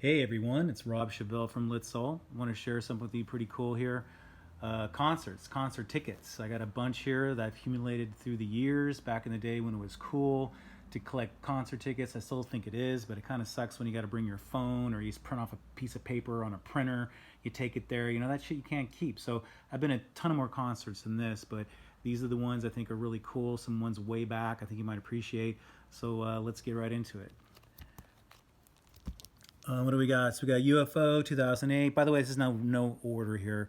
Hey everyone, it's Rob Chevelle from Lit Soul. I want to share something with you pretty cool here. Concert tickets. I got a bunch here that I've accumulated through the years, back in the day when it was cool to collect concert tickets. I still think it is, but it kind of sucks when you got to bring your phone or you just print off a piece of paper on a printer, you take it there, that shit you can't keep. So I've been at a ton of more concerts than this, but these are the ones I think are really cool. Some ones way back I think you might appreciate. So let's get right into it. What do we got? So we got UFO 2008. By the way, this is no order here.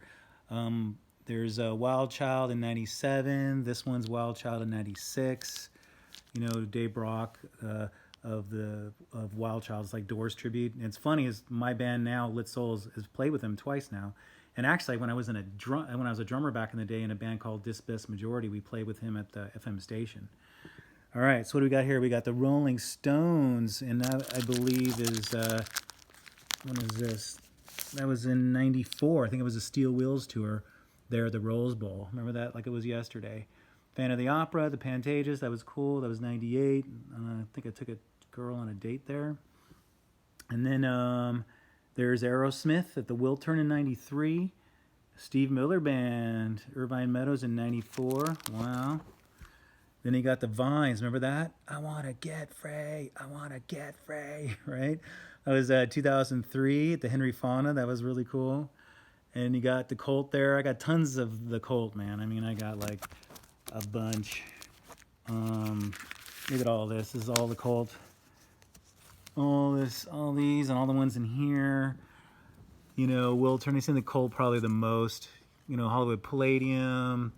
There's Wild Child in '97. This one's Wild Child in '96. Dave Brock of Wild Child is like Doors tribute. And it's funny is my band now, Lit Souls, has played with him twice now. And actually, when I was a drummer back in the day in a band called Disbest Majority, we played with him at the FM station. All right, so what do we got here? We got the Rolling Stones, and that I believe is when is this? That was in '94. I think it was a Steel Wheels tour there at the Rose Bowl. Remember that like it was yesterday. Fan of the Opera, the Pantages, that was cool. That was '98. I think I took a girl on a date there. And then there's Aerosmith at the Wiltern in '93. Steve Miller Band, Irvine Meadows in '94. Wow. Then he got the Vines. Remember that? I want to get free. I want to get free. Right? That was 2003 at the Henry Fonda. That was really cool. And you got the Colt there. I got tons of the Colt, man. I mean, I got like a bunch. Look at all this. This is all the Colt. All these, and all the ones in here. Will Turner in the Colt probably the most. Hollywood Palladium.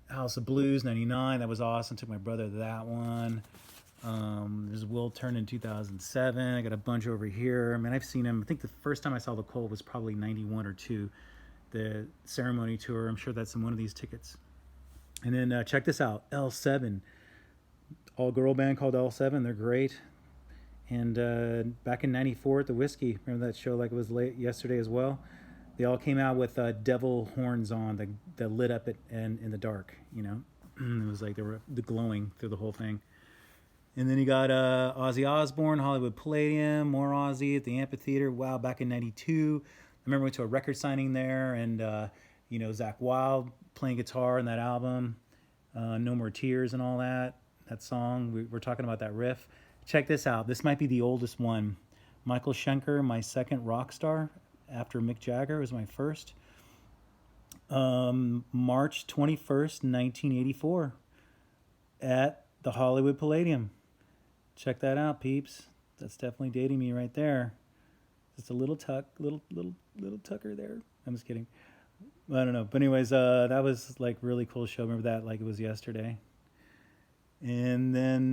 House of Blues '99, that was awesome. Took my brother to that one. There's Will Turn in 2007. I got a bunch over here. I mean, I've seen him. I think the first time I saw the Cole was probably '91 or '2, the ceremony tour. I'm sure that's in one of these tickets. And then check this out, L7, all girl band called L7. They're great. And back in '94 at the Whiskey, remember that show like it was late yesterday as well? They all came out with devil horns on that lit up it and in the dark. It was like they were glowing through the whole thing. And then you got Ozzy Osbourne, Hollywood Palladium, more Ozzy at the amphitheater. Wow, back in '92, I remember we went to a record signing there, and Zakk Wylde playing guitar in that album, No More Tears and all that. That song we're talking about that riff. Check this out. This might be the oldest one. Michael Schenker, My Second Rock Star. After Mick Jagger was my first. March 21st, 1984 at the Hollywood Palladium. Check that out, peeps. That's definitely dating me right there. Just a little tucker there. I'm just kidding. I don't know. But anyways, that was like really cool show. Remember that like it was yesterday. And then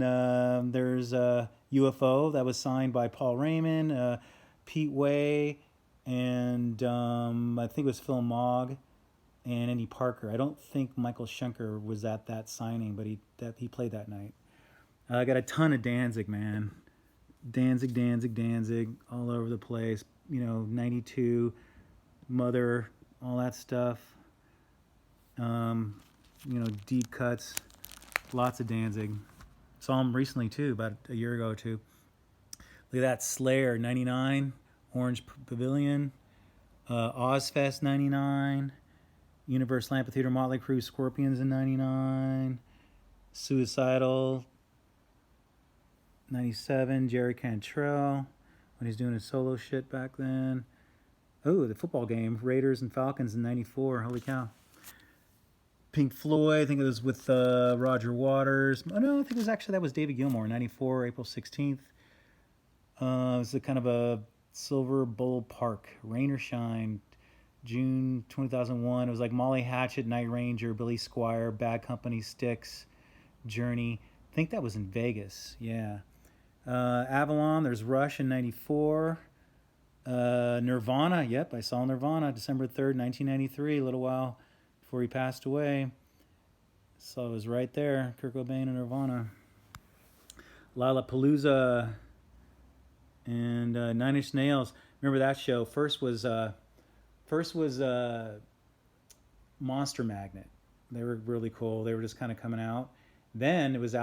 there's UFO that was signed by Paul Raymond, Pete Way, and I think it was Phil Mogg and Andy Parker. I don't think Michael Schenker was at that signing, but he played that night. I got a ton of Danzig, man. Danzig, all over the place. '92, Mother, all that stuff. Deep cuts, lots of Danzig. Saw him recently too, about a year ago or two. Look at that, Slayer, '99. Orange Pavilion, Ozfest '99, Universal Amphitheater, Motley Crue, Scorpions in '99, Suicidal '97, Jerry Cantrell when he's doing his solo shit back then. Oh, the football game, Raiders and Falcons in '94. Holy cow. Pink Floyd, I think it was with Roger Waters. Oh no, I think that was David Gilmour, '94, April 16th. It was a kind of a Silver Bowl Park, Rain or Shine, June 2001. It was like Molly Hatchet, Night Ranger, Billy Squier, Bad Company, Styx, Journey. I think that was in Vegas. Yeah. Avalon. There's Rush in '94. Nirvana. Yep, I saw Nirvana December 3rd, 1993. A little while before he passed away. So it was right there. Kurt Cobain and Nirvana. Lollapalooza. And Nine Inch Nails. Remember that show? First was Monster Magnet. They were really cool. They were just kind of coming out. Then it was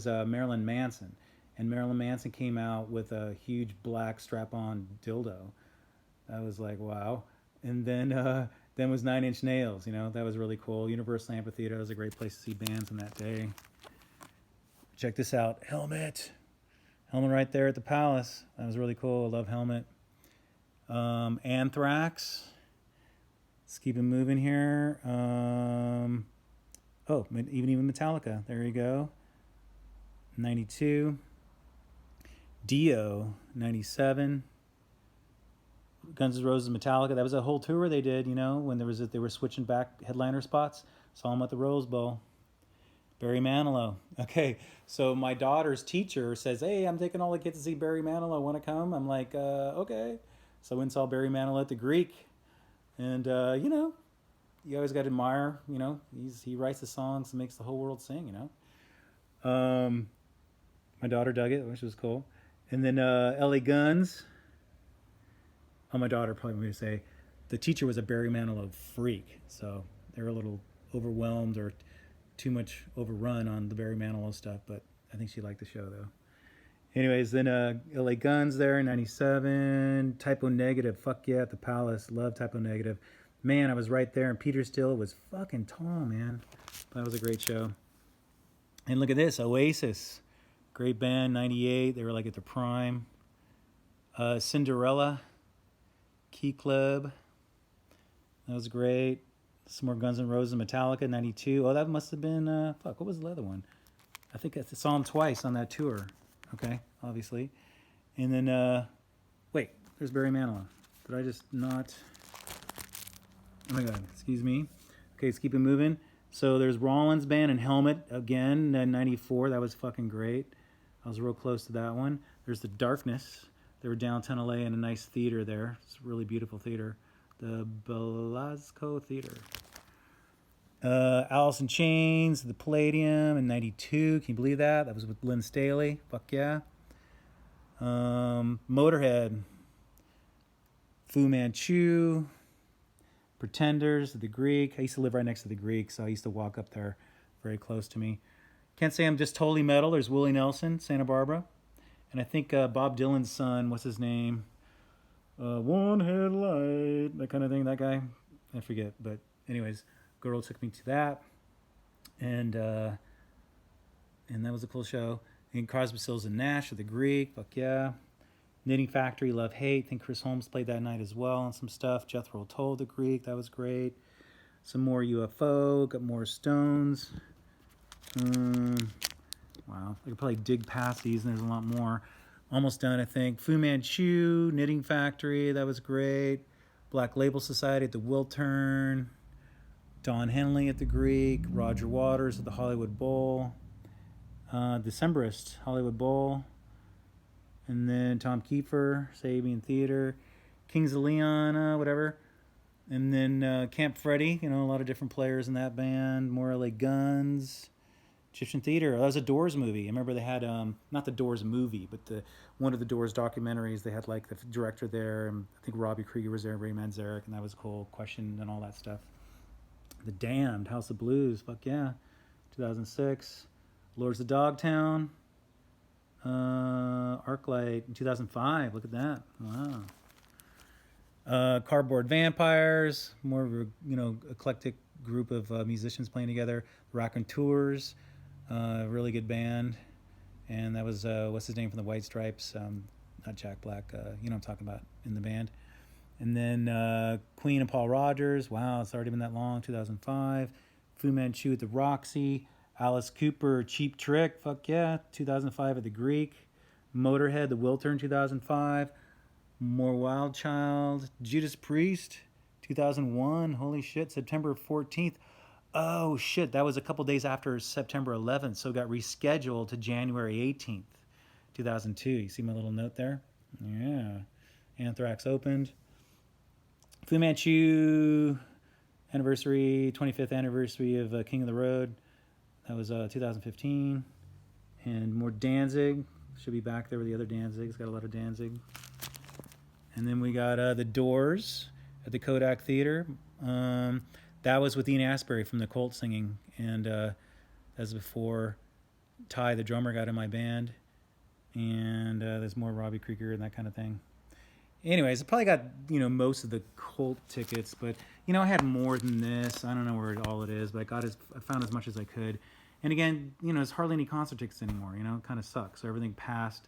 Marilyn Manson, and Marilyn Manson came out with a huge black strap-on dildo. I was like, wow. And then was Nine Inch Nails. You know, that was really cool. Universal Amphitheater was a great place to see bands on that day. Check this out, Helmet. Helmet right there at the Palace. That was really cool. I love Helmet. Anthrax. Let's keep it moving here. Oh, even Metallica. There you go. 92. Dio, 97. Guns N' Roses, Metallica. That was a whole tour they did, you know, when they were switching back headliner spots. Saw them at the Rose Bowl. Barry Manilow. Okay, so my daughter's teacher says, hey, I'm taking all the kids to see Barry Manilow. Want to come? I'm like, okay. So I went and saw Barry Manilow at the Greek. And, you know, you always got to admire, you know, he writes the songs and makes the whole world sing, you know. My daughter dug it, which was cool. And then LA Guns. Oh, my daughter probably would say the teacher was a Barry Manilow freak. So they were a little overwhelmed or too much overrun on the Barry Manilow stuff. But I think she liked the show, though. Anyways, then LA Guns there in 97. Typo Negative. Fuck yeah, at the Palace. Love Typo Negative. Man, I was right there. And Peter Steele was fucking tall, man. That was a great show. And look at this. Oasis. Great band, 98. They were like at their prime. Cinderella. Key Club. That was great. Some more Guns N' Roses, Metallica, 92. Oh, that must have been, what was the other one? I think I saw them twice on that tour. Okay, obviously. And then, wait, there's Barry Manilow. Did I just not? Oh my God, excuse me. Okay, let's keep it moving. So there's Rollins Band and Helmet again, 94. That was fucking great. I was real close to that one. There's The Darkness. They were downtown LA in a nice theater there. It's a really beautiful theater. The Belasco Theater. Alice in Chains, The Palladium in 92. Can you believe that? That was with Lynn Staley. Fuck yeah. Motorhead. Fu Manchu. Pretenders, The Greek. I used to live right next to The Greek, so I used to walk up there very close to me. Can't say I'm just totally metal. There's Willie Nelson, Santa Barbara. And I think Bob Dylan's son, what's his name? One Headlight, that kind of thing, that guy. I forget, but anyways, girl took me to that. And that was a cool show. And Crosby, Stills and Nash of The Greek, fuck yeah. Knitting Factory, Love Hate. I think Chris Holmes played that night as well and some stuff. Jethro Tull, The Greek, that was great. Some more UFO, got more Stones. Wow, I could probably dig past these and there's a lot more. Almost done, I think. Fu Manchu, Knitting Factory, that was great. Black Label Society at the Wiltern. Don Henley at the Greek. Roger Waters at the Hollywood Bowl. Decemberist, Hollywood Bowl. And then Tom Kiefer, Sabian Theater. Kings of Leon, whatever. And then Camp Freddy, you know, a lot of different players in that band. More LA Guns. Egyptian Theater. That was a Doors movie. I remember they had, not the Doors movie, but one of the Doors documentaries. They had like the director there. And I think Robbie Krieger was there, Ray Manzarek, and that was cool. Question and all that stuff. The Damned, House of Blues, fuck yeah. 2006. Lords of Dogtown. Arclight in 2005. Look at that. Wow. Cardboard Vampires. More of a, you know, eclectic group of musicians playing together. Raconteurs. Really good band. And that was, what's his name from the White Stripes? Not Jack Black. You know what I'm talking about in the band. And then Queen and Paul Rogers. Wow, it's already been that long. 2005. Fu Manchu at the Roxy. Alice Cooper, Cheap Trick. Fuck yeah. 2005 at the Greek. Motorhead, the Wiltern, 2005. More Wild Child. Judas Priest, 2001. Holy shit. September 14th. Oh shit, that was a couple days after September 11th, so it got rescheduled to January 18th, 2002. You see my little note there? Yeah. Anthrax opened. Fu Manchu anniversary, 25th anniversary of King of the Road. That was 2015. And more Danzig. Should be back there with the other Danzigs. Got a lot of Danzig. And then we got The Doors at the Kodak Theater. That was with Ian Astbury from the Cult singing. And that was before Ty, the drummer, got in my band. And there's more Robbie Krieger and that kind of thing. Anyways, I probably got, most of the Colt tickets, but, I had more than this. I don't know where all it is, but I found as much as I could. And again, there's hardly any concert tickets anymore, it kind of sucks. So everything past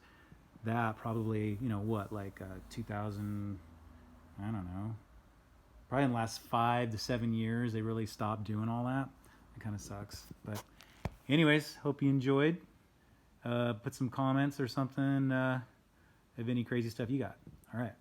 that probably, 2000, I don't know, probably in the last 5 to 7 years, they really stopped doing all that. It kind of sucks. But anyways, hope you enjoyed. Put some comments or something of any crazy stuff you got. All right.